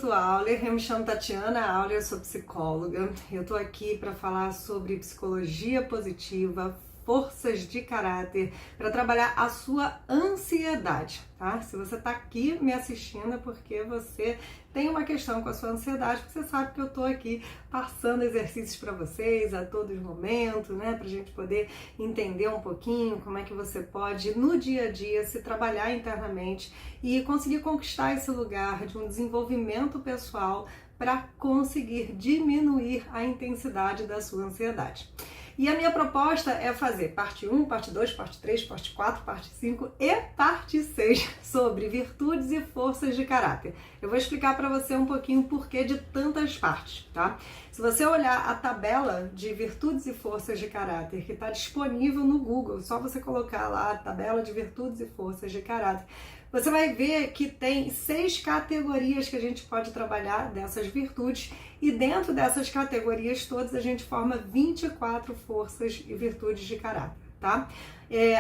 Instituto Auler, eu me chamo Tatiana Auler, eu sou psicóloga. Eu tô aqui para falar sobre psicologia positiva, forças de caráter, para trabalhar a sua ansiedade, tá? Se você tá aqui me assistindo é porque você tem uma questão com a sua ansiedade, porque você sabe que eu tô aqui passando exercícios para vocês a todo momento, né? Pra gente poder entender um pouquinho como é que você pode, no dia a dia, se trabalhar internamente e conseguir conquistar esse lugar de um desenvolvimento pessoal para conseguir diminuir a intensidade da sua ansiedade. E a minha proposta é fazer parte 1, parte 2, parte 3, parte 4, parte 5 e parte 6 sobre virtudes e forças de caráter. Eu vou explicar para você um pouquinho o porquê de tantas partes, tá? Se você olhar a tabela de virtudes e forças de caráter que está disponível no Google, só você colocar lá a tabela de virtudes e forças de caráter, você vai ver que tem 6 categorias que a gente pode trabalhar dessas virtudes e dentro dessas categorias todas a gente forma 24 forças e virtudes de caráter, tá?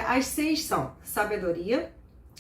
As 6 são sabedoria,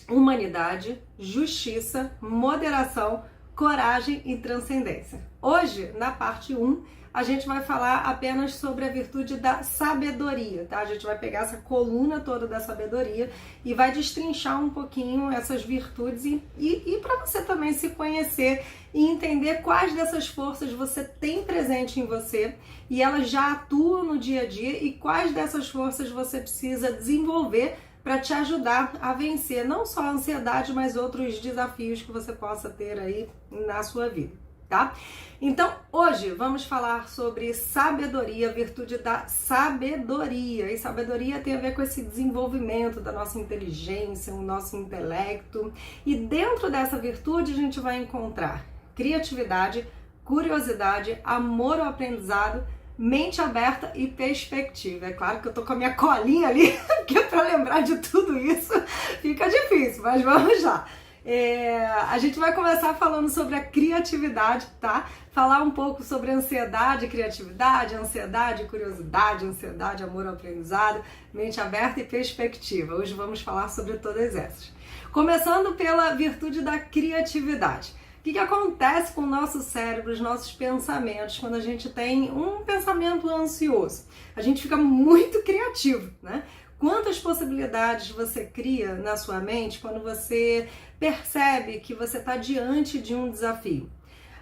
humanidade, justiça, moderação, coragem e transcendência. Hoje, na parte 1, a gente vai falar apenas sobre a virtude da sabedoria, tá? A gente vai pegar essa coluna toda da sabedoria e vai destrinchar um pouquinho essas virtudes e para você também se conhecer e entender quais dessas forças você tem presente em você e elas já atuam no dia a dia e quais dessas forças você precisa desenvolver para te ajudar a vencer não só a ansiedade, mas outros desafios que você possa ter aí na sua vida. Tá? Então, hoje vamos falar sobre sabedoria, virtude da sabedoria. E sabedoria tem a ver com esse desenvolvimento da nossa inteligência, o nosso intelecto. E dentro dessa virtude a gente vai encontrar criatividade, curiosidade, amor ao aprendizado, mente aberta e perspectiva. É claro que eu tô com a minha colinha ali, que para lembrar de tudo isso fica difícil, mas vamos lá. A gente vai começar falando sobre a criatividade, tá? Falar um pouco sobre ansiedade, criatividade, ansiedade, curiosidade, ansiedade, amor ao aprendizado, mente aberta e perspectiva. Hoje vamos falar sobre todas essas. Começando pela virtude da criatividade. O que acontece com o nosso cérebro, os nossos pensamentos, quando a gente tem um pensamento ansioso? A gente fica muito criativo, né? Quantas possibilidades você cria na sua mente quando você percebe que você está diante de um desafio?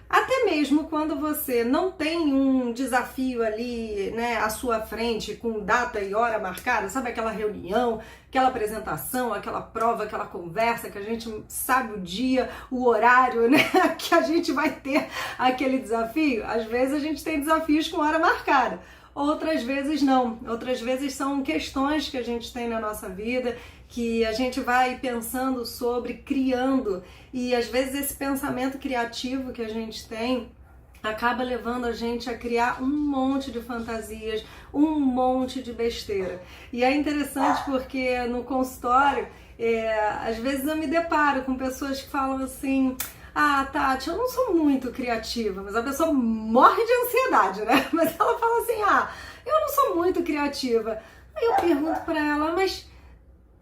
Até mesmo quando você não tem um desafio ali, né, à sua frente, com data e hora marcada, sabe aquela reunião, aquela apresentação, aquela prova, aquela conversa que a gente sabe o dia, o horário, né, que a gente vai ter aquele desafio? Às vezes a gente tem desafios com hora marcada. Outras vezes não, outras vezes são questões que a gente tem na nossa vida, que a gente vai pensando sobre, criando, e às vezes esse pensamento criativo que a gente tem acaba levando a gente a criar um monte de fantasias, um monte de besteira. E é interessante porque no consultório, às vezes eu me deparo com pessoas que falam assim: ah, Tati, eu não sou muito criativa, mas a pessoa morre de ansiedade, né? Mas ela fala assim: ah, eu não sou muito criativa. Aí eu pergunto pra ela: mas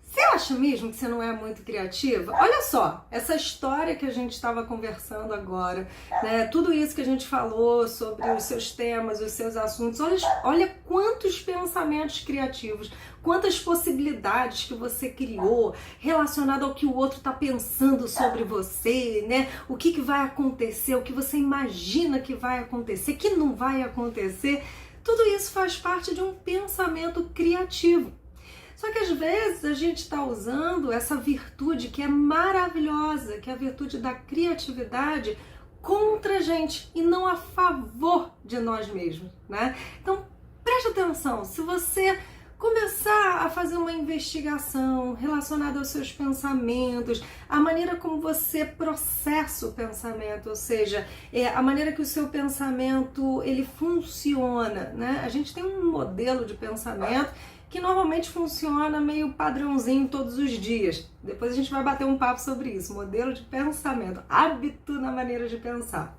você acha mesmo que você não é muito criativa? Olha só, essa história que a gente estava conversando agora, né? Tudo isso que a gente falou sobre os seus temas, os seus assuntos, olha quantos pensamentos criativos, quantas possibilidades que você criou relacionado ao que o outro está pensando sobre você, né? O que vai acontecer, o que você imagina que vai acontecer, que não vai acontecer. Tudo isso faz parte de um pensamento criativo. Só que às vezes a gente está usando essa virtude que é maravilhosa, que é a virtude da criatividade, contra a gente e não a favor de nós mesmos, né? Então preste atenção, se você começar a fazer uma investigação relacionada aos seus pensamentos, a maneira como você processa o pensamento, ou seja, a maneira que o seu pensamento ele funciona, né? A gente tem um modelo de pensamento que normalmente funciona meio padrãozinho todos os dias. Depois a gente vai bater um papo sobre isso, modelo de pensamento, hábito na maneira de pensar.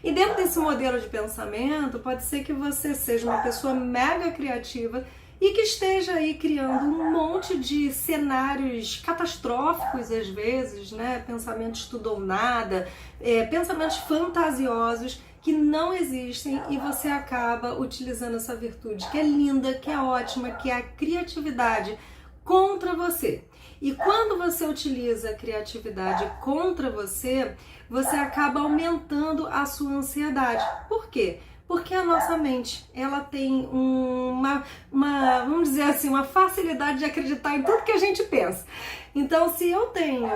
E dentro desse modelo de pensamento, pode ser que você seja uma pessoa mega criativa e que esteja aí criando um monte de cenários catastróficos às vezes, né? Pensamentos tudo ou nada, pensamentos fantasiosos que não existem, e você acaba utilizando essa virtude que é linda, que é ótima, que é a criatividade, contra você. E quando você utiliza a criatividade contra você, você acaba aumentando a sua ansiedade. Por quê? Porque a nossa mente, ela tem vamos dizer assim, uma facilidade de acreditar em tudo que a gente pensa. Então, se eu tenho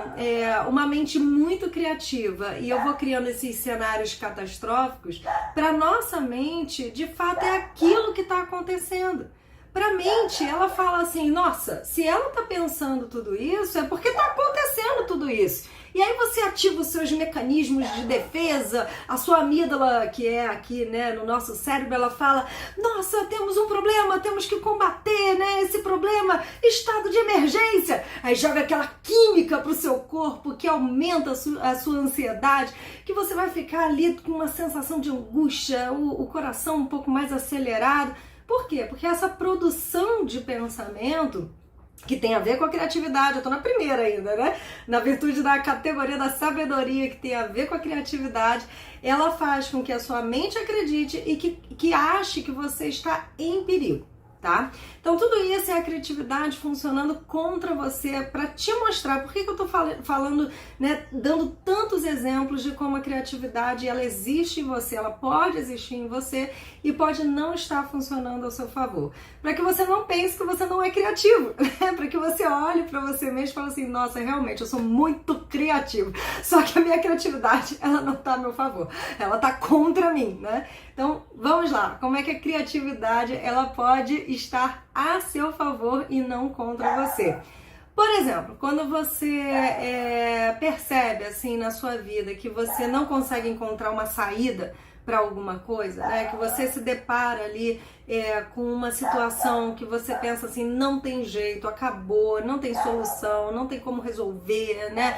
uma mente muito criativa e eu vou criando esses cenários catastróficos, para nossa mente, de fato, é aquilo que está acontecendo. Para a mente, ela fala assim, nossa, se ela está pensando tudo isso, é porque está acontecendo tudo isso. E aí você ativa os seus mecanismos de defesa, a sua amígdala, que é aqui, né, no nosso cérebro, ela fala, nossa, temos um problema, temos que combater, né, esse problema, estado de emergência. Aí joga aquela química pro seu corpo que aumenta a sua ansiedade, que você vai ficar ali com uma sensação de angústia, o coração um pouco mais acelerado. Por quê? Porque essa produção de pensamento, que tem a ver com a criatividade, eu tô na primeira ainda, né? Na virtude da categoria da sabedoria, que tem a ver com a criatividade, ela faz com que a sua mente acredite e que ache que você está em perigo, tá? Então tudo isso é a criatividade funcionando contra você para te mostrar. Por que eu tô falando, né, dando tantos exemplos de como a criatividade, ela existe em você, ela pode existir em você e pode não estar funcionando ao seu favor. Para que você não pense que você não é criativo, né? Para que você olhe para você mesmo e fale assim, nossa, realmente eu sou muito criativo, só que a minha criatividade, ela não tá a meu favor, ela tá contra mim, né? Então, vamos lá, como é que a criatividade, ela pode estar a seu favor e não contra você? Por exemplo, quando você percebe assim na sua vida que você não consegue encontrar uma saída para alguma coisa, né? Que você se depara ali com uma situação que você pensa assim, não tem jeito, acabou, não tem solução, não tem como resolver, né?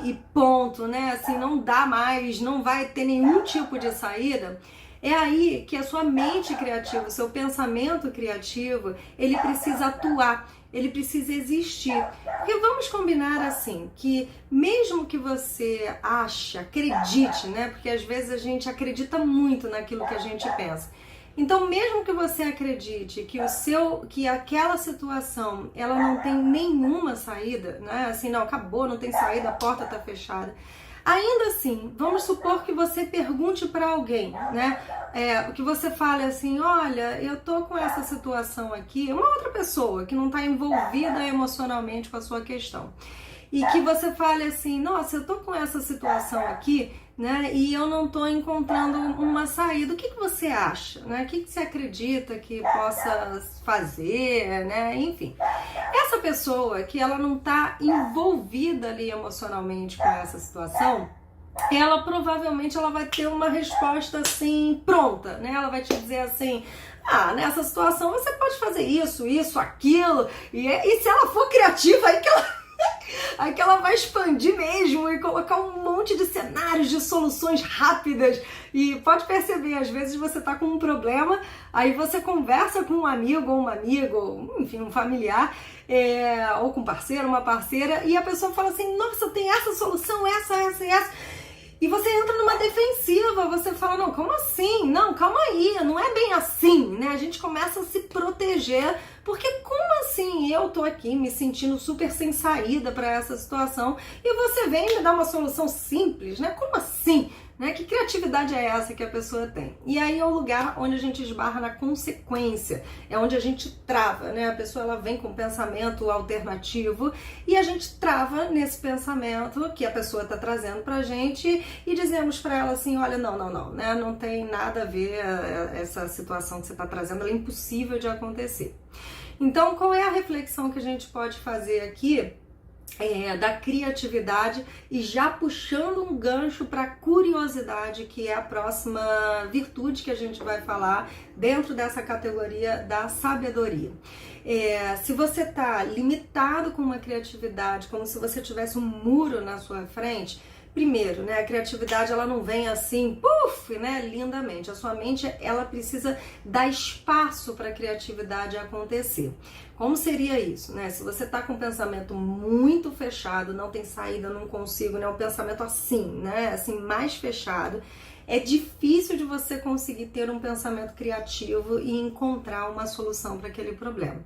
E ponto, né? Assim, não dá mais, não vai ter nenhum tipo de saída. É aí que a sua mente criativa, o seu pensamento criativo, ele precisa atuar, ele precisa existir. Porque vamos combinar assim, que mesmo que você acredite, né? Porque às vezes a gente acredita muito naquilo que a gente pensa. Então, mesmo que você acredite que aquela situação, ela não tem nenhuma saída, né? Assim, não, acabou, não tem saída, a porta está fechada. Ainda assim, vamos supor que você pergunte para alguém, né? Que você fale assim, olha, eu tô com essa situação aqui, uma outra pessoa que não está envolvida emocionalmente com a sua questão. E que você fale assim, nossa, eu tô com essa situação aqui, né? E eu não tô encontrando uma saída. O que você acha, né? O que você acredita que possa fazer, né? Enfim. Essa pessoa que ela não tá envolvida ali emocionalmente com essa situação, ela provavelmente ela vai ter uma resposta assim, pronta, né? Ela vai te dizer assim, nessa situação você pode fazer isso, aquilo, e se ela for criativa, aí que ela vai expandir mesmo e colocar um monte de cenários, de soluções rápidas. E pode perceber, às vezes você tá com um problema, aí você conversa com um amigo ou uma amiga, ou, enfim, um familiar, ou com um parceiro, uma parceira, e a pessoa fala assim, nossa, tem essa solução, essa e essa. E você entra numa defensiva, você fala, não, como assim? Não, calma aí, não é bem assim, né? A gente começa a se proteger, porque como assim eu tô aqui me sentindo super sem saída para essa situação e você vem me dar uma solução simples, né? Como assim? Né? Que criatividade é essa que a pessoa tem? E aí é o lugar onde a gente esbarra na consequência, é onde a gente trava, né? A pessoa ela vem com um pensamento alternativo e a gente trava nesse pensamento que a pessoa está trazendo pra gente e dizemos para ela assim, olha, não, né? Não tem nada a ver essa situação que você está trazendo, ela é impossível de acontecer. Então, qual é a reflexão que a gente pode fazer aqui? Da criatividade e já puxando um gancho para curiosidade, que é a próxima virtude que a gente vai falar dentro dessa categoria da sabedoria. Se você está limitado com uma criatividade, como se você tivesse um muro na sua frente, Primeiro, né, a criatividade ela não vem assim, puf, né, lindamente. A sua mente ela precisa dar espaço para a criatividade acontecer. Como seria isso, né? Se você tá com um pensamento muito fechado, não tem saída, não consigo, né, um pensamento assim, né, assim mais fechado, é difícil de você conseguir ter um pensamento criativo e encontrar uma solução para aquele problema.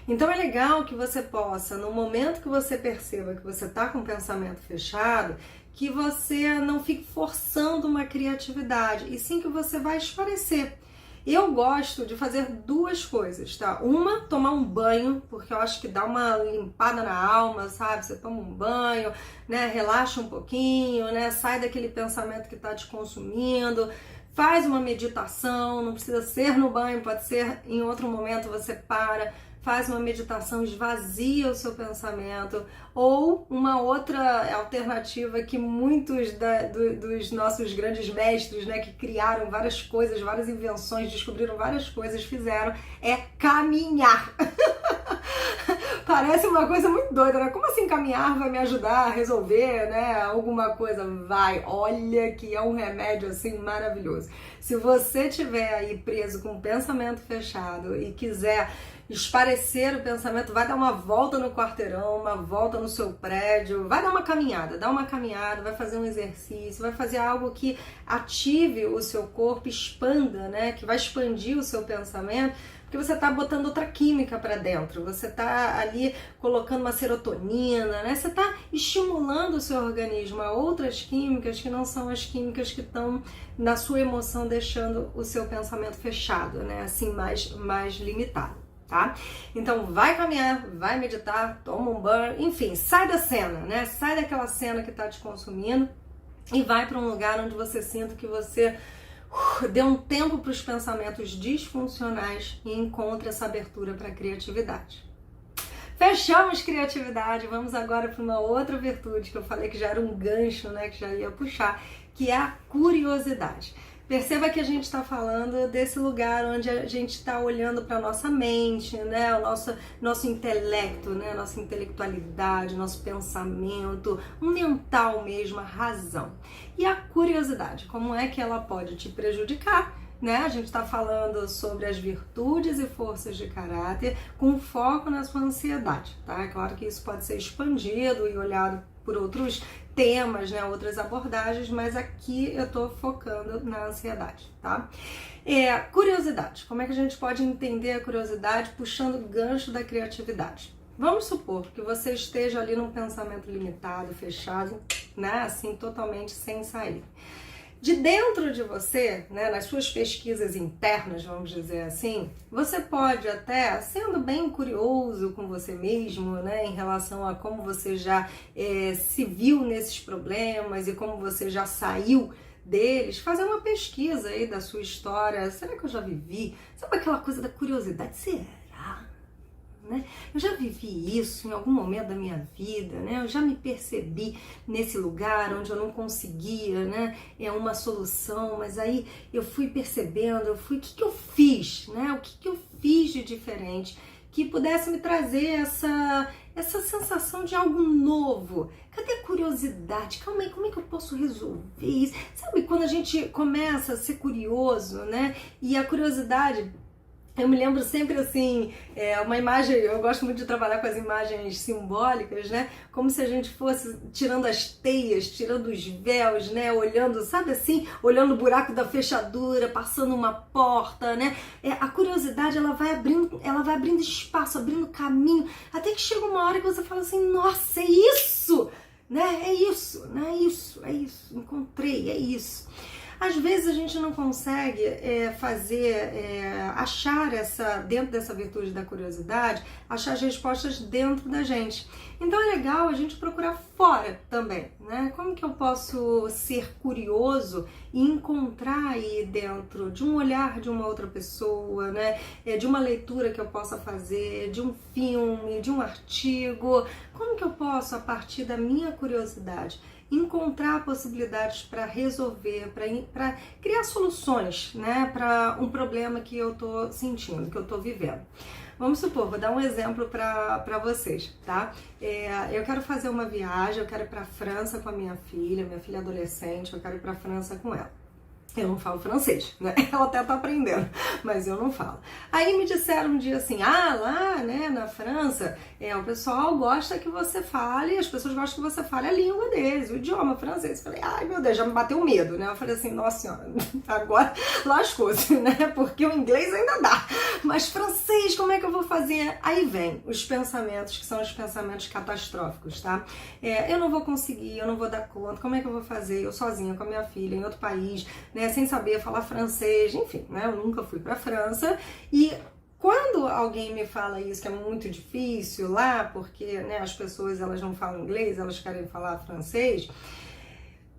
Então é legal que você possa, no momento que você perceba que você está com o pensamento fechado, que você não fique forçando uma criatividade, e sim que você vai esclarecer. Eu gosto de fazer duas coisas, tá? Uma, tomar um banho, porque eu acho que dá uma limpada na alma, sabe? Você toma um banho, né? Relaxa um pouquinho, né? Sai daquele pensamento que tá te consumindo, faz uma meditação, não precisa ser no banho, pode ser em outro momento, você para, faz uma meditação, esvazia o seu pensamento, ou uma outra alternativa que muitos dos nossos grandes mestres, né, que criaram várias coisas, várias invenções, descobriram várias coisas, fizeram, é caminhar. Parece uma coisa muito doida, né? Como assim caminhar vai me ajudar a resolver, né, alguma coisa? Vai, olha que é um remédio assim maravilhoso. Se você tiver aí preso com o pensamento fechado e quiser esparecer o pensamento, vai dar uma volta no quarteirão, uma volta no seu prédio, vai dar uma caminhada, vai fazer um exercício, vai fazer algo que ative o seu corpo, expanda, né, que vai expandir o seu pensamento, porque você está botando outra química para dentro, você está ali colocando uma serotonina, né? Você está estimulando o seu organismo a outras químicas que não são as químicas que estão na sua emoção, deixando o seu pensamento fechado, né? Assim, mais limitado. Tá? Então vai caminhar, vai meditar, toma um banho, enfim, sai da cena, né? Sai daquela cena que tá te consumindo e vai para um lugar onde você sinta que você dê um tempo para os pensamentos disfuncionais e encontre essa abertura para a criatividade. Fechamos criatividade, vamos agora para uma outra virtude que eu falei que já era um gancho, né, que já ia puxar, que é a curiosidade. Perceba que a gente está falando desse lugar onde a gente está olhando para a nossa mente, né? O nosso intelecto, né? Nossa intelectualidade, nosso pensamento, o mental mesmo, a razão. E a curiosidade, como é que ela pode te prejudicar? Né? A gente está falando sobre as virtudes e forças de caráter com foco na sua ansiedade, tá? É claro que isso pode ser expandido e olhado por outros temas, né, outras abordagens, mas aqui eu tô focando na ansiedade, tá? Curiosidade. Como é que a gente pode entender a curiosidade puxando o gancho da criatividade? Vamos supor que você esteja ali num pensamento limitado, fechado, né, assim, totalmente sem saída. De dentro de você, né, nas suas pesquisas internas, vamos dizer assim, você pode até, sendo bem curioso com você mesmo, né, em relação a como você já se viu nesses problemas e como você já saiu deles, fazer uma pesquisa aí da sua história. Será que eu já vivi? Sabe aquela coisa da curiosidade? Será? Né? Eu já vivi isso em algum momento da minha vida, né? Eu já me percebi nesse lugar onde eu não conseguia, né, uma solução, mas aí eu fui percebendo, o que eu fiz, né? O que eu fiz de diferente que pudesse me trazer essa sensação de algo novo. Cadê a curiosidade? Calma aí, como é que eu posso resolver isso? Sabe, quando a gente começa a ser curioso, né? E a curiosidade... Eu me lembro sempre assim, uma imagem, eu gosto muito de trabalhar com as imagens simbólicas, né? Como se a gente fosse tirando as teias, tirando os véus, né? Olhando, sabe assim? Olhando o buraco da fechadura, passando uma porta, né? A curiosidade, ela vai abrindo espaço, abrindo caminho, até que chega uma hora que você fala assim, nossa, é isso! Né? É isso, né? É isso, encontrei, é isso. Às vezes a gente não consegue achar dentro dessa virtude da curiosidade, achar as respostas dentro da gente. Então é legal a gente procurar fora também, né? Como que eu posso ser curioso e encontrar aí dentro de um olhar de uma outra pessoa, né? De uma leitura que eu possa fazer, de um filme, de um artigo. Como que eu posso, a partir da minha curiosidade, encontrar possibilidades para resolver, para criar soluções, né, para um problema que eu estou sentindo, que eu estou vivendo. Vamos supor, vou dar um exemplo para vocês, tá? Eu quero fazer uma viagem, eu quero ir para a França com a minha filha adolescente, eu quero ir para a França com ela. Eu não falo francês, né? Ela até tá aprendendo, mas eu não falo. Aí me disseram um dia assim, lá, né, na França, o pessoal gosta que você fale, as pessoas gostam que você fale a língua deles, o idioma francês. Eu falei, ai meu Deus, já me bateu medo, né? Eu falei assim, nossa senhora, agora lascou-se, né? Porque o inglês ainda dá, mas francês, como é que eu vou fazer? Aí vem os pensamentos, que são os pensamentos catastróficos, tá? Eu não vou conseguir, eu não vou dar conta, como é que eu vou fazer? Eu sozinha com a minha filha, em outro país, né, sem saber falar francês, enfim, né, eu nunca fui para a França e quando alguém me fala isso, que é muito difícil lá, porque, né, as pessoas elas não falam inglês, elas querem falar francês,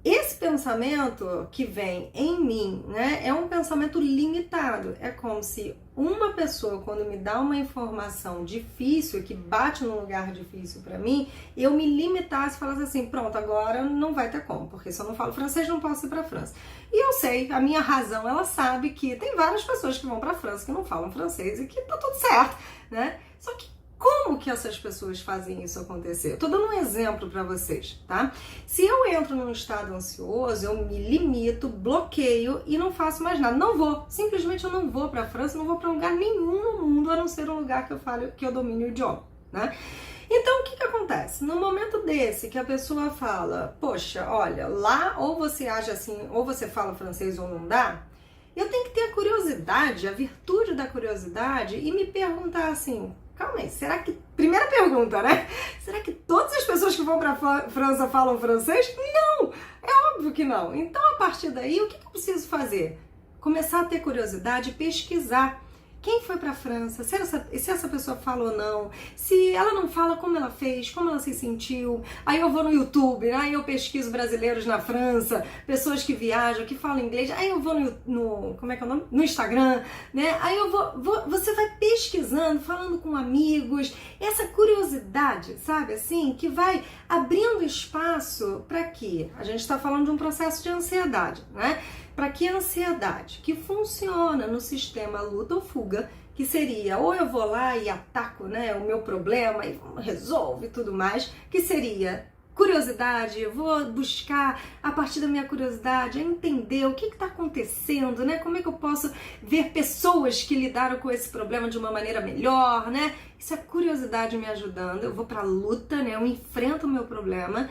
esse pensamento que vem em mim, né, é um pensamento limitado. É como se uma pessoa, quando me dá uma informação difícil, que bate num lugar difícil para mim, eu me limitasse e falasse assim, pronto, agora não vai ter como, porque se eu não falo francês, não posso ir para a França. E eu sei, a minha razão, ela sabe que tem várias pessoas que vão para a França que não falam francês e que tá tudo certo, né? Só que como que essas pessoas fazem isso acontecer? Eu tô dando um exemplo para vocês, tá? Se eu entro num estado ansioso, eu me limito, bloqueio e não faço mais nada. Não vou, simplesmente eu não vou para a França, não vou para lugar nenhum no mundo, a não ser um lugar que eu falo, que eu domine o idioma, né? Então, o que acontece? No momento desse que a pessoa fala, poxa, olha, lá ou você age assim, ou você fala francês ou não dá, eu tenho que ter a curiosidade, a virtude da curiosidade e me perguntar assim, calma aí, será que... Primeira pergunta, né? Será que todas as pessoas que vão para a França falam francês? Não! É óbvio que não. Então, a partir daí, o que eu preciso fazer? Começar a ter curiosidade, pesquisar. Quem foi para a França? Se essa pessoa fala ou não? Se ela não fala, como ela fez? Como ela se sentiu? Aí eu vou no YouTube, né? Aí eu pesquiso brasileiros na França, pessoas que viajam, que falam inglês. Aí eu vou no como é que é o nome? No Instagram, né? Aí eu você vai pesquisando, falando com amigos. Essa curiosidade, sabe? Assim, que vai abrindo espaço para quê? A gente está falando de um processo de ansiedade, né? Para que a ansiedade que funciona no sistema luta ou fuga, que seria ou eu vou lá e ataco, né, o meu problema e resolvo e tudo mais, que seria curiosidade, eu vou buscar a partir da minha curiosidade entender o que está acontecendo, né? Como é que eu posso ver pessoas que lidaram com esse problema de uma maneira melhor, né? Isso é curiosidade me ajudando, eu vou para a luta, né? Eu enfrento o meu problema.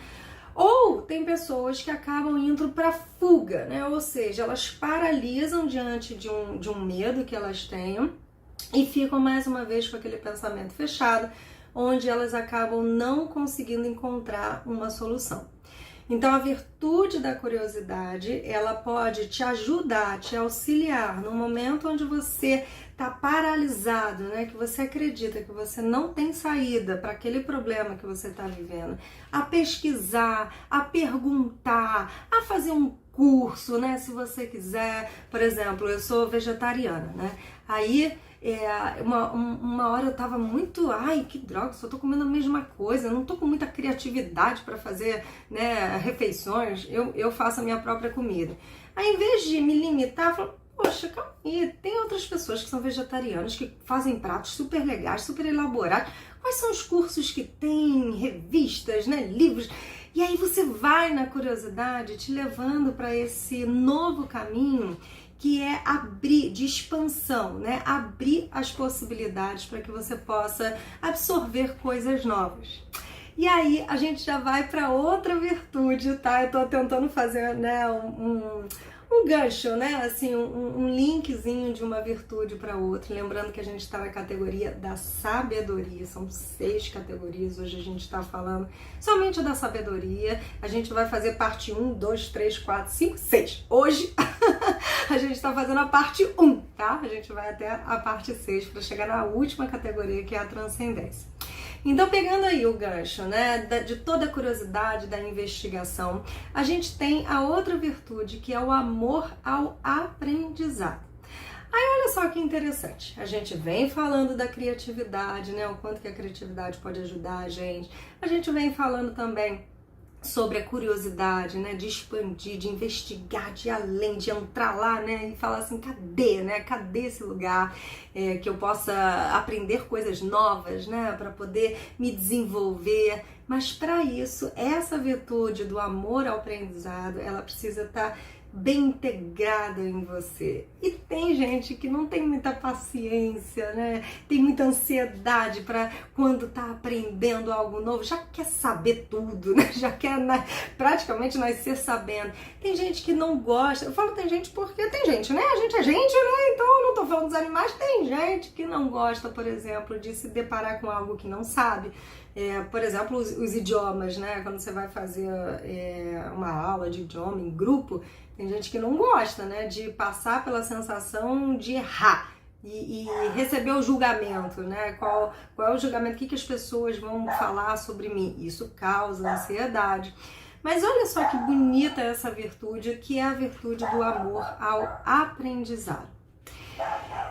Ou tem pessoas que acabam indo para fuga, né? Ou seja, elas paralisam diante de um medo que elas tenham e ficam mais uma vez com aquele pensamento fechado, onde elas acabam não conseguindo encontrar uma solução. Então, a virtude da curiosidade, ela pode te ajudar, te auxiliar no momento onde você está paralisado, né? Que você acredita que você não tem saída para aquele problema que você está vivendo, a pesquisar, a perguntar, a fazer um curso, né? Se você quiser, por exemplo, eu sou vegetariana, né? Aí uma hora eu tava muito, ai que droga, só tô comendo a mesma coisa, não tô com muita criatividade para fazer, né, refeições, eu faço a minha própria comida. Aí em vez de me limitar, eu falo, poxa, calma aí, tem outras pessoas que são vegetarianas, que fazem pratos super legais, super elaborados, quais são os cursos que tem, revistas, né, livros, e aí você vai na curiosidade te levando para esse novo caminho que é abrir, de expansão, né? Abrir as possibilidades para que você possa absorver coisas novas. E aí a gente já vai para outra virtude, tá? Eu tô tentando fazer, né, um gancho, né? Assim, um linkzinho de uma virtude para outra. Lembrando que a gente está na categoria da sabedoria, são 6 categorias. Hoje a gente está falando somente da sabedoria. A gente vai fazer parte 1, 2, 3, 4, 5, 6. Hoje a gente está fazendo a parte 1, tá? A gente vai até a parte 6 para chegar na última categoria, que é a transcendência. Então, pegando aí o gancho, né, de toda a curiosidade, da investigação, a gente tem a outra virtude, que é o amor ao aprendizado. Aí, olha só que interessante, a gente vem falando da criatividade, né, o quanto que a criatividade pode ajudar a gente vem falando também sobre a curiosidade, né, de expandir, de investigar, de ir além, de entrar lá, né, e falar assim, cadê, né, cadê esse lugar que eu possa aprender coisas novas, né, para poder me desenvolver. Mas para isso, essa virtude do amor ao aprendizado, ela precisa estar bem integrada em você. E tem gente que não tem muita paciência, né? Tem muita ansiedade para quando tá aprendendo algo novo, já quer saber tudo, né? Já quer praticamente nascer sabendo. Tem gente que não gosta. Eu falo tem gente porque tem gente, né? A gente é gente, né? Então eu não tô falando dos animais. Tem gente que não gosta, por exemplo, de se deparar com algo que não sabe. Por exemplo, os idiomas, né? Quando você vai fazer uma aula de idioma em grupo, tem gente que não gosta, né? De passar pela sensação de errar e receber o julgamento, né? Qual é o julgamento? O que as pessoas vão falar sobre mim? Isso causa ansiedade. Mas olha só que bonita essa virtude, que é a virtude do amor ao aprendizado.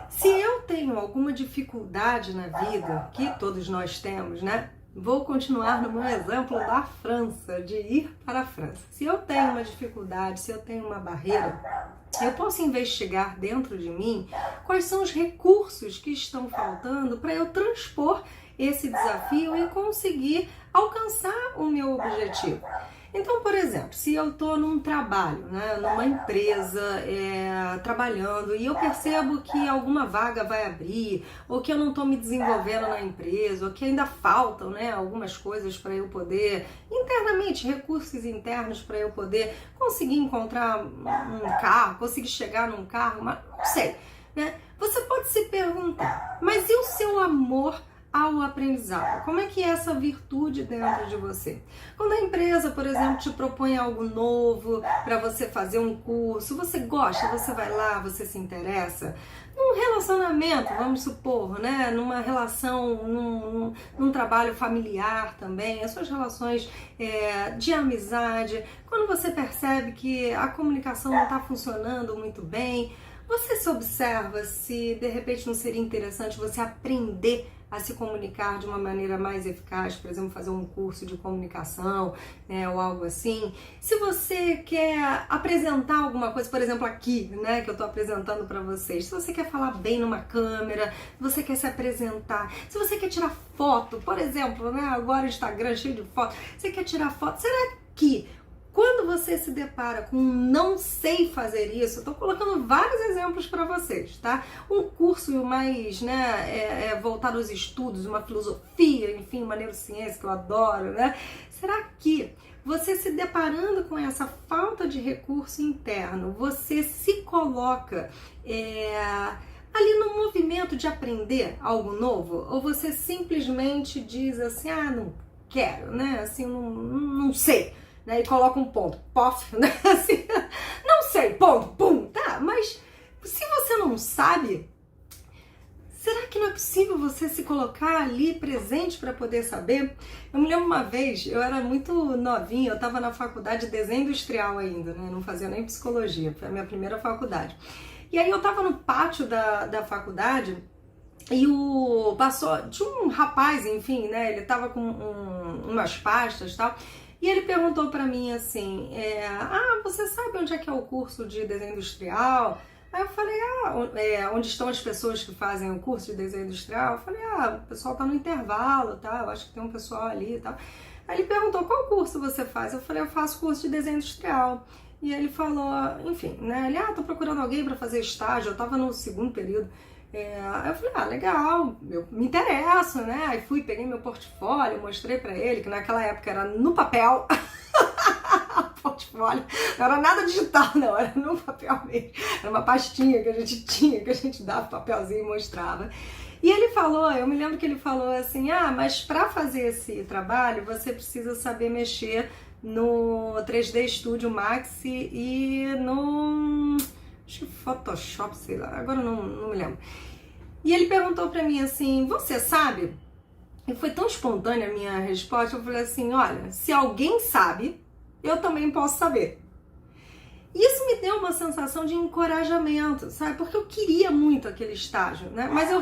Se eu tenho alguma dificuldade na vida, que todos nós temos, né? Vou continuar no meu exemplo da França, de ir para a França. Se eu tenho uma dificuldade, se eu tenho uma barreira, eu posso investigar dentro de mim quais são os recursos que estão faltando para eu transpor esse desafio e conseguir alcançar o meu objetivo. Então, por exemplo, se eu estou num trabalho, né, numa empresa, trabalhando, e eu percebo que alguma vaga vai abrir, ou que eu não estou me desenvolvendo na empresa, ou que ainda faltam, né, algumas coisas para eu poder, internamente, recursos internos para eu poder conseguir encontrar um carro, conseguir chegar num carro, mas não sei, né? Você pode se perguntar, mas e o seu amor ao aprendizado? Como é que é essa virtude dentro de você? Quando a empresa, por exemplo, te propõe algo novo para você fazer um curso, você gosta, você vai lá, você se interessa? Num relacionamento, vamos supor, né? Numa relação, num trabalho familiar também, as suas relações de amizade, quando você percebe que a comunicação não está funcionando muito bem, você se observa se de repente não seria interessante você aprender a se comunicar de uma maneira mais eficaz, por exemplo, fazer um curso de comunicação, né, ou algo assim. Se você quer apresentar alguma coisa, por exemplo, aqui, né, que eu estou apresentando para vocês, se você quer falar bem numa câmera, se você quer se apresentar, se você quer tirar foto, por exemplo, né, agora o Instagram é cheio de foto, você quer tirar foto, será que quando você se depara com não sei fazer isso, eu tô colocando vários exemplos para vocês, tá? Um curso mais, né, voltado aos estudos, uma filosofia, enfim, uma neurociência que eu adoro, né? Será que você se deparando com essa falta de recurso interno, você se coloca ali no movimento de aprender algo novo? Ou você simplesmente diz assim, não quero, né? Assim, não sei. Né, e coloca um ponto, pof, né, assim, não sei, ponto, pum, tá, mas se você não sabe, será que não é possível você se colocar ali presente para poder saber? Eu me lembro uma vez, eu era muito novinha, eu estava na faculdade de desenho industrial ainda, né, não fazia nem psicologia, foi a minha primeira faculdade, e aí eu estava no pátio da faculdade, e tinha um rapaz, enfim, né, ele estava com umas pastas e tal. E ele perguntou pra mim assim, você sabe onde é que é o curso de desenho industrial? Aí eu falei, onde estão as pessoas que fazem o curso de desenho industrial? Eu falei, o pessoal tá no intervalo, tá? Eu acho que tem um pessoal ali e tal. Aí ele perguntou, qual curso você faz? Eu falei, eu faço curso de desenho industrial. E ele falou, enfim, né? Ele, tô procurando alguém pra fazer estágio, eu tava no segundo período. Aí eu falei, legal, eu me interesso, né? Aí fui, peguei meu portfólio, mostrei pra ele, que naquela época era no papel, portfólio, não era nada digital não, era no papel mesmo, era uma pastinha que a gente tinha, que a gente dava papelzinho e mostrava. E ele falou, eu me lembro que ele falou assim, mas pra fazer esse trabalho você precisa saber mexer no 3D Studio Max e no... acho que Photoshop, sei lá, agora não me lembro. E ele perguntou pra mim assim, você sabe? E foi tão espontânea a minha resposta, eu falei assim, olha, se alguém sabe, eu também posso saber. Isso me deu uma sensação de encorajamento, sabe? Porque eu queria muito aquele estágio, né? Mas eu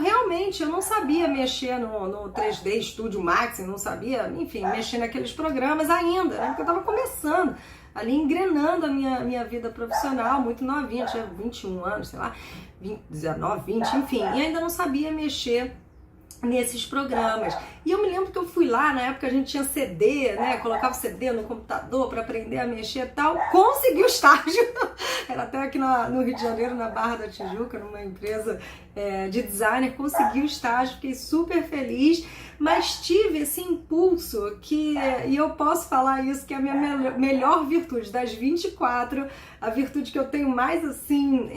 não sabia mexer no 3D Studio Max, eu não sabia, enfim, mexer naqueles programas ainda, né? Porque eu tava começando, ali engrenando a minha vida profissional, muito novinha, tinha 21 anos, sei lá, 20, 19, 20, enfim, e ainda não sabia mexer nesses programas. E eu me lembro que eu fui lá, na época a gente tinha CD, né? Colocava CD no computador para aprender a mexer e tal. Consegui o estágio. Era até aqui no Rio de Janeiro, na Barra da Tijuca, numa empresa de designer. Consegui o estágio, fiquei super feliz. Mas tive esse impulso e eu posso falar isso, que é a minha melhor virtude. Das 24, a virtude que eu tenho mais assim,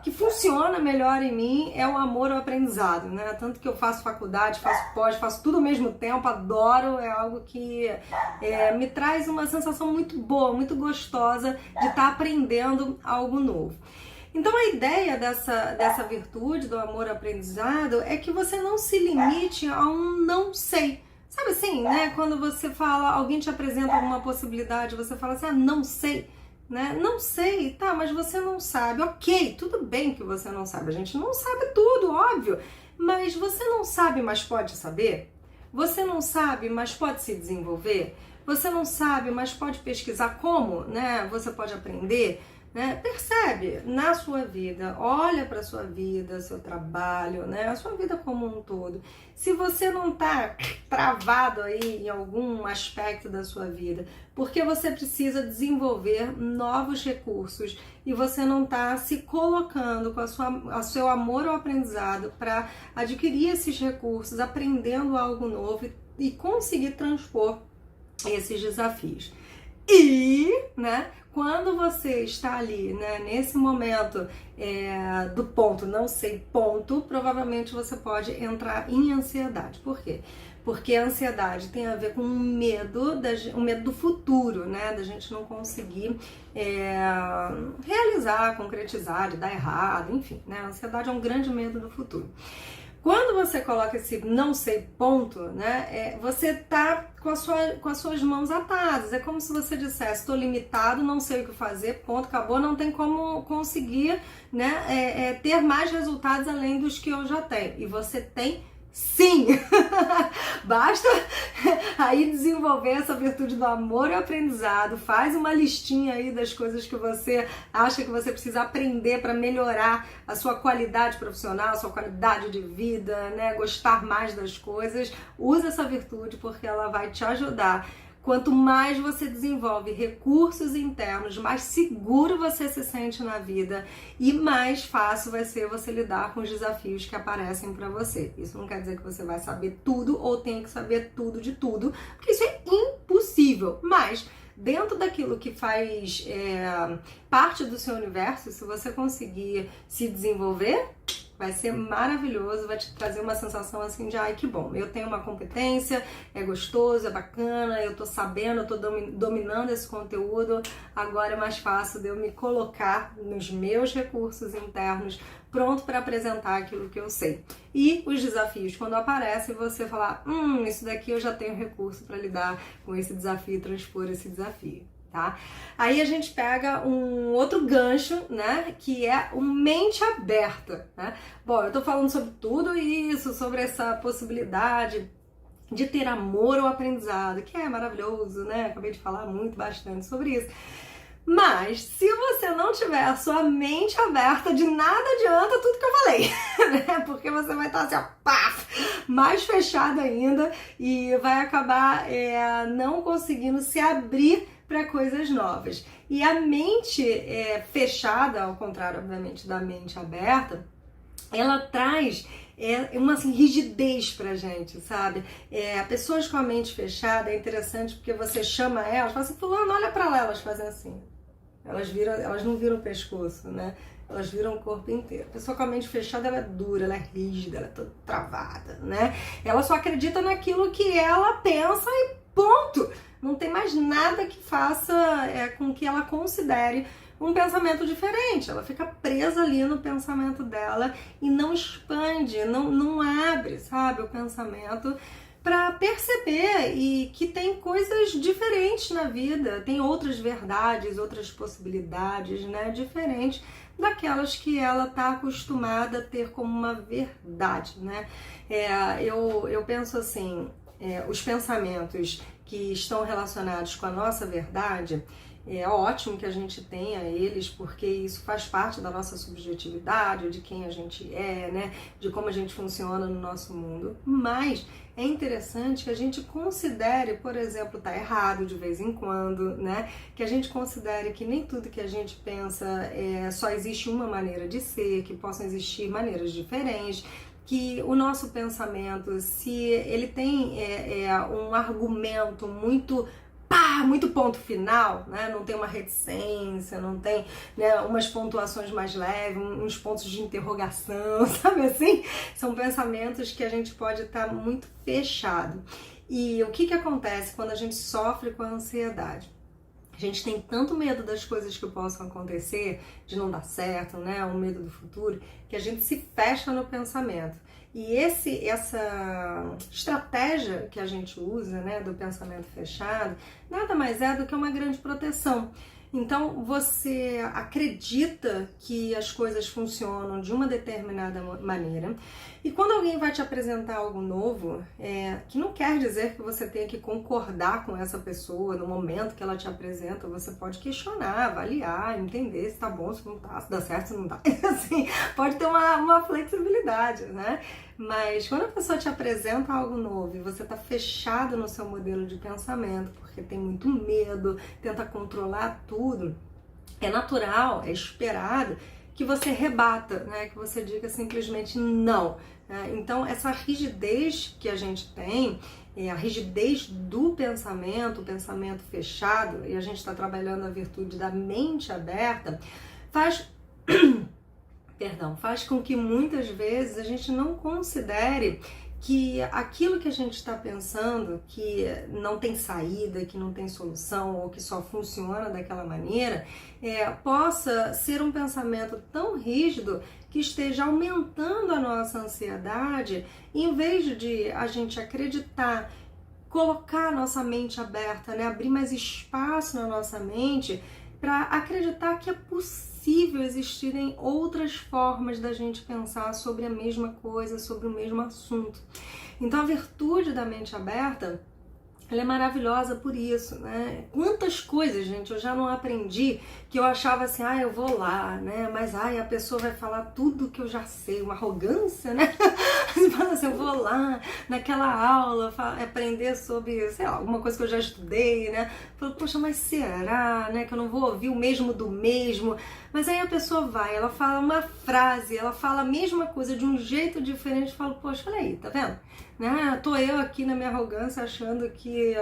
que funciona melhor em mim é o amor ao aprendizado, né? Tanto que eu faço faculdade, faço pós, faço tudo ao mesmo tempo, adoro, é algo que me traz uma sensação muito boa, muito gostosa de estar aprendendo algo novo. Então a ideia dessa virtude do amor ao aprendizado é que você não se limite a um não sei. Sabe assim, né? Quando você fala, alguém te apresenta alguma possibilidade, você fala assim, não sei. Né? Não sei, tá, mas você não sabe. Ok, tudo bem que você não sabe. A gente não sabe tudo, óbvio. Mas você não sabe, mas pode saber? Você não sabe, mas pode se desenvolver? Você não sabe, mas pode pesquisar como, né? Você pode aprender? Né? Percebe na sua vida, olha para a sua vida, seu trabalho, né? A sua vida como um todo. Se você não está travado aí em algum aspecto da sua vida, porque você precisa desenvolver novos recursos e você não está se colocando com o seu amor ao aprendizado para adquirir esses recursos, aprendendo algo novo e conseguir transpor esses desafios. E, né, quando você está ali, né, nesse momento do ponto, não sei, ponto, provavelmente você pode entrar em ansiedade. Por quê? Porque a ansiedade tem a ver com o medo do futuro, né, da gente não conseguir realizar, concretizar, de dar errado, enfim, né, a ansiedade é um grande medo do futuro. Quando você coloca esse não sei ponto, né, você tá com as suas mãos atadas. É como se você dissesse, estou limitado, não sei o que fazer, ponto, acabou, não tem como conseguir, né, ter mais resultados além dos que eu já tenho. E você tem sim! Basta aí desenvolver essa virtude do amor e aprendizado, faz uma listinha aí das coisas que você acha que você precisa aprender para melhorar a sua qualidade profissional, a sua qualidade de vida, né? Gostar mais das coisas, usa essa virtude porque ela vai te ajudar. Quanto mais você desenvolve recursos internos, mais seguro você se sente na vida e mais fácil vai ser você lidar com os desafios que aparecem para você. Isso não quer dizer que você vai saber tudo ou tem que saber tudo de tudo, porque isso é impossível, mas dentro daquilo que faz parte do seu universo, se você conseguir se desenvolver, vai ser maravilhoso, vai te trazer uma sensação assim de ai que bom, eu tenho uma competência, é gostoso, é bacana, eu tô sabendo, eu tô dominando esse conteúdo, agora é mais fácil de eu me colocar nos meus recursos internos, pronto para apresentar aquilo que eu sei. E os desafios, quando aparecem, você falar, isso daqui eu já tenho recurso para lidar com esse desafio, transpor esse desafio. Tá? Aí a gente pega um outro gancho, né, que é o mente aberta, né? Bom, eu tô falando sobre tudo isso, sobre essa possibilidade de ter amor ao aprendizado, que é maravilhoso, né? Acabei de falar bastante sobre isso. Mas se você não tiver a sua mente aberta, de nada adianta tudo que eu falei, né? Porque você vai estar assim, ó, paf, mais fechado ainda e vai acabar não conseguindo se abrir para coisas novas. E a mente fechada, ao contrário, obviamente, da mente aberta, ela traz uma assim, rigidez pra gente, sabe? Pessoas com a mente fechada, é interessante porque você chama elas, fala assim, fulano, olha pra lá, elas fazem assim. Elas não viram o pescoço, né? Elas viram o corpo inteiro. A pessoa com a mente fechada, ela é dura, ela é rígida, ela é toda travada, né? Ela só acredita naquilo que ela pensa e ponto! Não tem mais nada que faça com que ela considere um pensamento diferente. Ela fica presa ali no pensamento dela e não expande, não abre, sabe, o pensamento para perceber e que tem coisas diferentes na vida, tem outras verdades, outras possibilidades, né, diferentes daquelas que ela está acostumada a ter como uma verdade, né? Eu penso assim, os pensamentos que estão relacionados com a nossa verdade, é ótimo que a gente tenha eles, porque isso faz parte da nossa subjetividade, de quem a gente é, né? De como a gente funciona no nosso mundo. Mas é interessante que a gente considere, por exemplo, tá errado de vez em quando, né? Que a gente considere que nem tudo que a gente pensa só existe uma maneira de ser, que possam existir maneiras diferentes, que o nosso pensamento, se ele tem um argumento muito ponto final, né? Não tem uma reticência, não tem, né, umas pontuações mais leves, uns pontos de interrogação, sabe assim? São pensamentos que a gente pode estar muito fechado. E o que acontece quando a gente sofre com a ansiedade? A gente tem tanto medo das coisas que possam acontecer, de não dar certo, né? Um medo do futuro, que a gente se fecha no pensamento. E essa estratégia que a gente usa, né, do pensamento fechado, nada mais é do que uma grande proteção. Então, você acredita que as coisas funcionam de uma determinada maneira, e quando alguém vai te apresentar algo novo, que não quer dizer que você tenha que concordar com essa pessoa no momento que ela te apresenta, você pode questionar, avaliar, entender se tá bom, se não tá, se dá certo, se não dá. Assim, pode ter uma flexibilidade, né? Mas quando a pessoa te apresenta algo novo e você tá fechado no seu modelo de pensamento, porque tem muito medo, tenta controlar tudo, é natural, é esperado que você rebata, né? Que você diga simplesmente não. Né? Então, essa rigidez que a gente tem, a rigidez do pensamento, o pensamento fechado, e a gente está trabalhando a virtude da mente aberta, faz com que muitas vezes a gente não considere que aquilo que a gente está pensando, que não tem saída, que não tem solução ou que só funciona daquela maneira, possa ser um pensamento tão rígido que esteja aumentando a nossa ansiedade, em vez de a gente acreditar, colocar a nossa mente aberta, né? Abrir mais espaço na nossa mente para acreditar que é possível existirem outras formas da gente pensar sobre a mesma coisa, sobre o mesmo assunto. Então a virtude da mente aberta, ela é maravilhosa por isso, né? Quantas coisas, gente, eu já não aprendi que eu achava assim, eu vou lá, né? Mas, a pessoa vai falar tudo que eu já sei, uma arrogância, né? Você fala assim, eu vou lá naquela aula aprender sobre, sei lá, alguma coisa que eu já estudei, né? Falo, poxa, mas será, né? Que eu não vou ouvir o mesmo do mesmo? Mas aí a pessoa vai, ela fala uma frase, ela fala a mesma coisa de um jeito diferente, eu falo, poxa, olha aí, tá vendo? Né? Tô eu aqui na minha arrogância achando que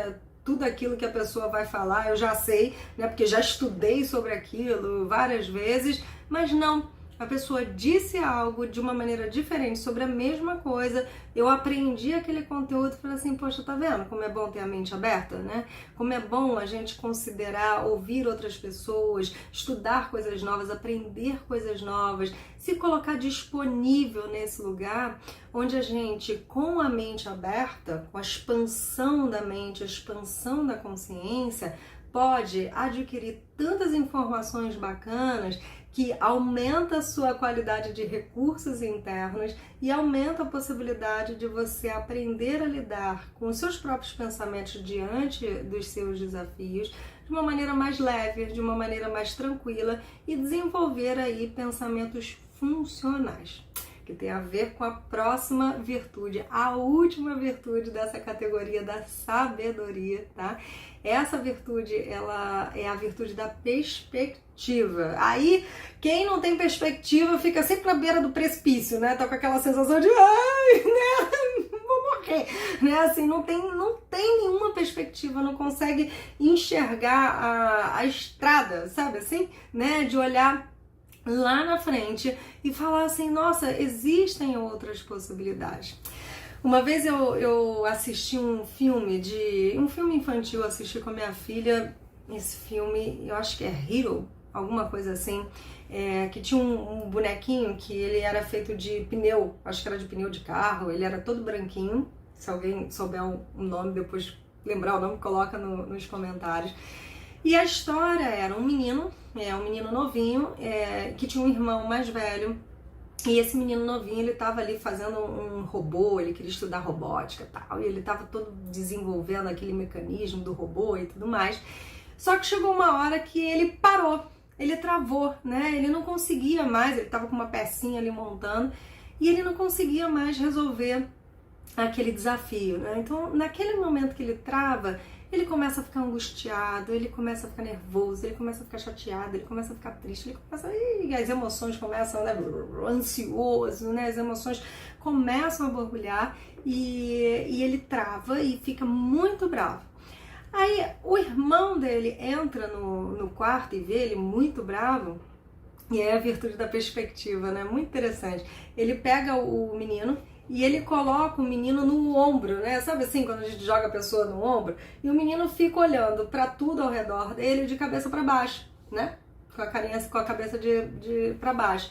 tudo aquilo que a pessoa vai falar eu já sei, né? Porque já estudei sobre aquilo várias vezes, mas não. A pessoa disse algo de uma maneira diferente sobre a mesma coisa, eu aprendi aquele conteúdo e falei assim, poxa, tá vendo como é bom ter a mente aberta, né? Como é bom a gente considerar, ouvir outras pessoas, estudar coisas novas, aprender coisas novas, se colocar disponível nesse lugar onde a gente, com a mente aberta, com a expansão da mente, a expansão da consciência, pode adquirir tantas informações bacanas que aumenta a sua qualidade de recursos internos e aumenta a possibilidade de você aprender a lidar com os seus próprios pensamentos diante dos seus desafios de uma maneira mais leve, de uma maneira mais tranquila e desenvolver aí pensamentos funcionais, que tem a ver com a próxima virtude, a última virtude dessa categoria da sabedoria, tá? Essa virtude, ela é a virtude da perspectiva. Aí, quem não tem perspectiva fica sempre na beira do precipício, né? Tá com aquela sensação de, né? Vou morrer, né? Assim, não tem nenhuma perspectiva, não consegue enxergar a estrada, sabe assim? Né? De olhar lá na frente e falar assim, nossa, existem outras possibilidades. Uma vez eu assisti um filme infantil, assisti com a minha filha, esse filme, eu acho que é Hero, alguma coisa assim, que tinha um bonequinho que ele era feito de pneu, acho que era de pneu de carro, ele era todo branquinho, Se alguém souber um nome, depois lembrar o nome, coloca nos comentários. E a história era um menino novinho, que tinha um irmão mais velho. E esse menino novinho, ele estava ali fazendo um robô, ele queria estudar robótica e tal, e ele estava todo desenvolvendo aquele mecanismo do robô e tudo mais. Só que chegou uma hora que ele parou, ele travou, né? Ele não conseguia mais, ele estava com uma pecinha ali montando, e ele não conseguia mais resolver aquele desafio, né? Então, naquele momento que ele trava, ele começa a ficar angustiado, ele começa a ficar nervoso, ele começa a ficar chateado, ele começa a ficar triste, ele começa as emoções começam, né, ansioso, né, as emoções começam a borbulhar e ele trava e fica muito bravo. Aí o irmão dele entra no quarto e vê ele muito bravo, e é a virtude da perspectiva, né, muito interessante. Ele pega o menino e ele coloca o menino no ombro, né? Sabe assim, quando a gente joga a pessoa no ombro? E o menino fica olhando para tudo ao redor dele de cabeça para baixo, né? Com a cabeça para baixo.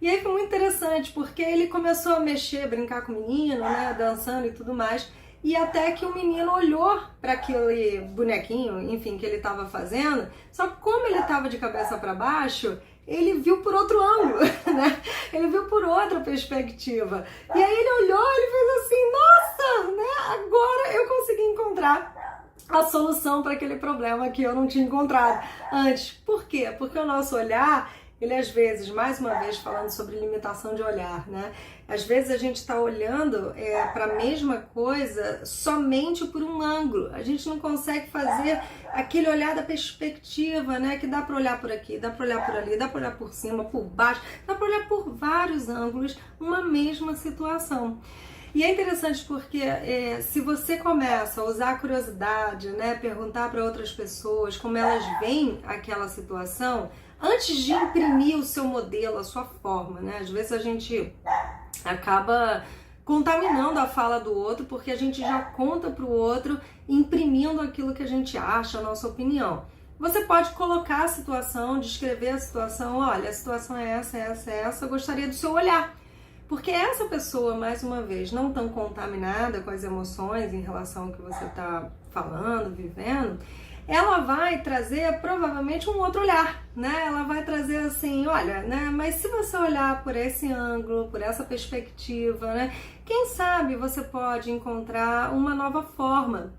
E aí foi muito interessante, porque ele começou a mexer, brincar com o menino, né? Dançando e tudo mais. E até que o menino olhou para aquele bonequinho, enfim, que ele estava fazendo. Só que como ele estava de cabeça para baixo, ele viu por outro ângulo, né? Ele viu por outra perspectiva. E aí ele olhou, ele fez assim, nossa, né? Agora eu consegui encontrar a solução para aquele problema que eu não tinha encontrado antes. Por quê? Porque o nosso olhar, ele às vezes, mais uma vez falando sobre limitação de olhar, né? Às vezes a gente está olhando para a mesma coisa somente por um ângulo. A gente não consegue fazer aquele olhar da perspectiva, né? Que dá para olhar por aqui, dá para olhar por ali, dá para olhar por cima, por baixo, dá para olhar por vários ângulos uma mesma situação. E é interessante porque se você começa a usar a curiosidade, né? Perguntar para outras pessoas como elas veem aquela situação, antes de imprimir o seu modelo, a sua forma, né? Às vezes a gente acaba contaminando a fala do outro porque a gente já conta para o outro imprimindo aquilo que a gente acha, a nossa opinião. Você pode colocar a situação, descrever a situação, olha, a situação é essa, eu gostaria do seu olhar. Porque essa pessoa, mais uma vez, não tão contaminada com as emoções em relação ao que você está falando, vivendo, ela vai trazer provavelmente um outro olhar, né? Ela vai trazer assim, olha, né? Mas se você olhar por esse ângulo, por essa perspectiva, né? Quem sabe você pode encontrar uma nova forma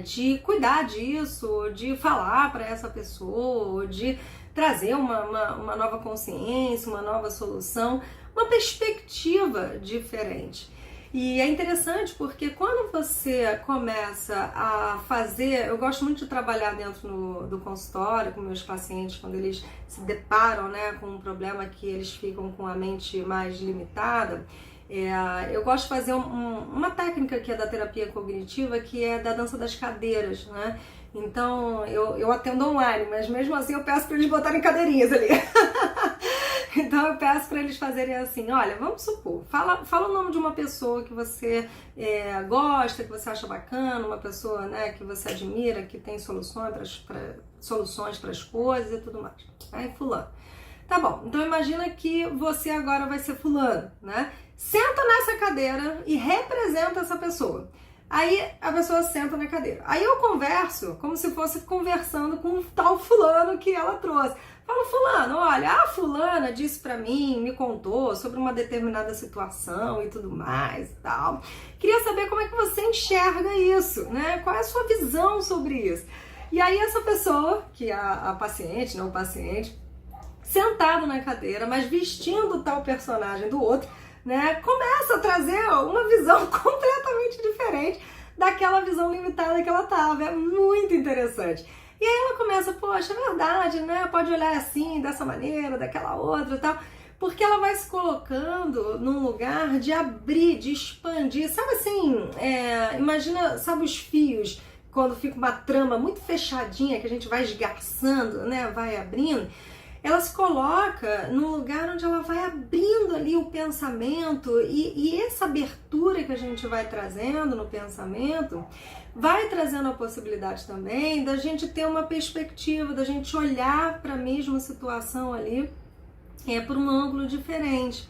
de cuidar disso, de falar para essa pessoa, de trazer uma nova consciência, uma nova solução, uma perspectiva diferente. E é interessante porque quando você começa a fazer, eu gosto muito de trabalhar dentro do consultório com meus pacientes quando eles se deparam, né, com um problema que eles ficam com a mente mais limitada. Eu gosto de fazer uma técnica que é da terapia cognitiva, que é da dança das cadeiras, né? Então eu atendo online, mas mesmo assim eu peço para eles botarem cadeirinhas ali. Então eu peço para eles fazerem assim, olha, vamos supor, fala o nome de uma pessoa que você gosta, que você acha bacana, uma pessoa, né, que você admira, que tem soluções para as coisas e tudo mais. Aí fulano. Tá bom, então imagina que você agora vai ser fulano, né? Senta nessa cadeira e representa essa pessoa. Aí a pessoa senta na cadeira. Aí eu converso como se fosse conversando com um tal fulano que ela trouxe. Falo, fulano, olha, a fulana disse pra mim, me contou sobre uma determinada situação e tudo mais e tal. Queria saber como é que você enxerga isso, né? Qual é a sua visão sobre isso? E aí essa pessoa, que é a paciente, não o paciente, sentado na cadeira, mas vestindo o tal personagem do outro, né, começa a trazer uma visão completamente diferente daquela visão limitada que ela estava. É muito interessante. E aí ela começa, poxa, é verdade, né? Pode olhar assim, dessa maneira, daquela outra e tal. Porque ela vai se colocando num lugar de abrir, de expandir. Sabe assim, imagina, sabe os fios, quando fica uma trama muito fechadinha, que a gente vai esgarçando, né? Vai abrindo. Ela se coloca num lugar onde ela vai abrindo ali o pensamento e essa abertura que a gente vai trazendo no pensamento vai trazendo a possibilidade também da gente ter uma perspectiva, da gente olhar para a mesma situação ali por um ângulo diferente.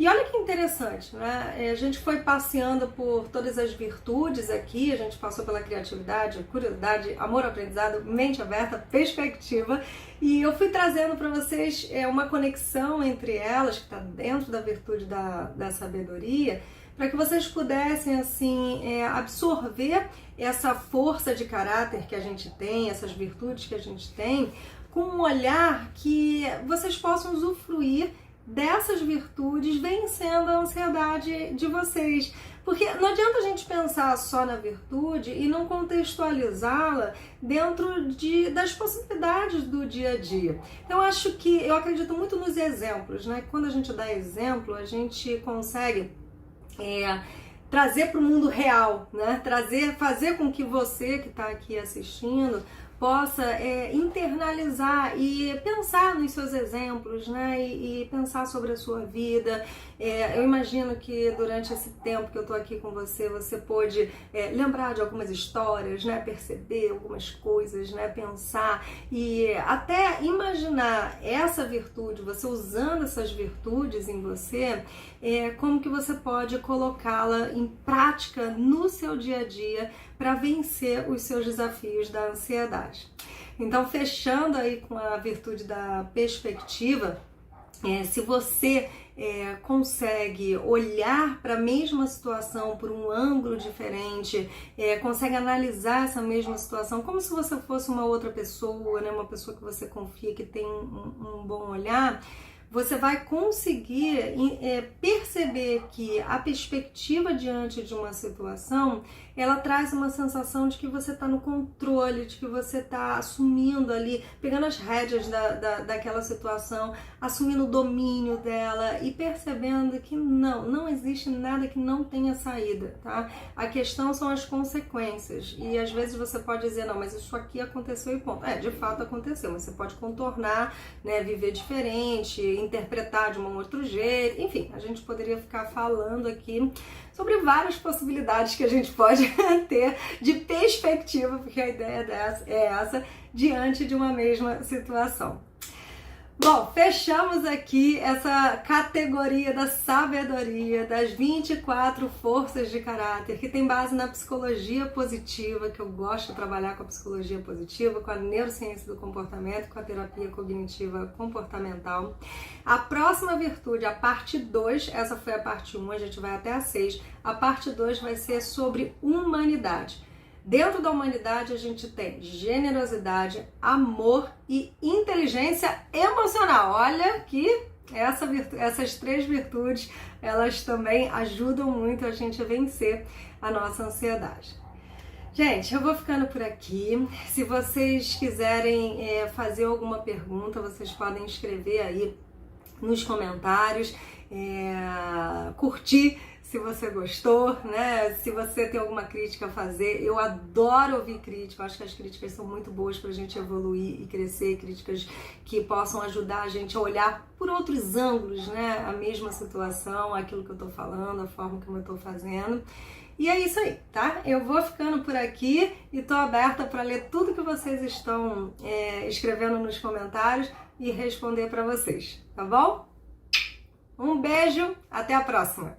E olha que interessante, né? A gente foi passeando por todas as virtudes aqui, a gente passou pela criatividade, curiosidade, amor, aprendizado, mente aberta, perspectiva, e eu fui trazendo para vocês uma conexão entre elas, que está dentro da virtude da sabedoria, para que vocês pudessem assim absorver essa força de caráter que a gente tem, essas virtudes que a gente tem, com um olhar que vocês possam usufruir dessas virtudes vencendo a ansiedade de vocês. Porque não adianta a gente pensar só na virtude e não contextualizá-la dentro das possibilidades do dia a dia. Então eu acredito muito nos exemplos, né? Quando a gente dá exemplo, a gente consegue trazer para o mundo real, né? Fazer com que você que está aqui assistindo possa internalizar e pensar nos seus exemplos, né? E pensar sobre a sua vida. Eu imagino que durante esse tempo que eu tô aqui com você, você pôde lembrar de algumas histórias, né? Perceber algumas coisas, né? Pensar e até imaginar essa virtude, você usando essas virtudes em você, como que você pode colocá-la em prática no seu dia a dia para vencer os seus desafios da ansiedade. Então, fechando aí com a virtude da perspectiva, se você consegue olhar para a mesma situação por um ângulo diferente, consegue analisar essa mesma situação como se você fosse uma outra pessoa, né? Uma pessoa que você confia, que tem um bom olhar, você vai conseguir perceber que a perspectiva diante de uma situação, ela traz uma sensação de que você está no controle, de que você está assumindo ali, pegando as rédeas daquela situação, assumindo o domínio dela e percebendo que não existe nada que não tenha saída, tá? A questão são as consequências e às vezes você pode dizer, não, mas isso aqui aconteceu e ponto. De fato aconteceu, mas você pode contornar, né, viver diferente, interpretar de um outro jeito, enfim, a gente poderia ficar falando aqui sobre várias possibilidades que a gente pode ter de perspectiva, porque a ideia é essa, diante de uma mesma situação. Bom, fechamos aqui essa categoria da sabedoria, das 24 forças de caráter, que tem base na psicologia positiva, que eu gosto de trabalhar com a psicologia positiva, com a neurociência do comportamento, com a terapia cognitiva comportamental. A próxima virtude, a parte 2, essa foi a parte 1, a gente vai até a 6, a parte 2 vai ser sobre humanidade. Dentro da humanidade a gente tem generosidade, amor e inteligência emocional. Olha que essas 3 virtudes, elas também ajudam muito a gente a vencer a nossa ansiedade. Gente, eu vou ficando por aqui. Se vocês quiserem fazer alguma pergunta, vocês podem escrever aí nos comentários, curtir se você gostou, né? Se você tem alguma crítica a fazer, eu adoro ouvir crítica, eu acho que as críticas são muito boas pra gente evoluir e crescer, críticas que possam ajudar a gente a olhar por outros ângulos, né? A mesma situação, aquilo que eu tô falando, a forma como eu tô fazendo. E é isso aí, tá? Eu vou ficando por aqui e tô aberta para ler tudo que vocês estão escrevendo nos comentários e responder para vocês, tá bom? Um beijo, até a próxima!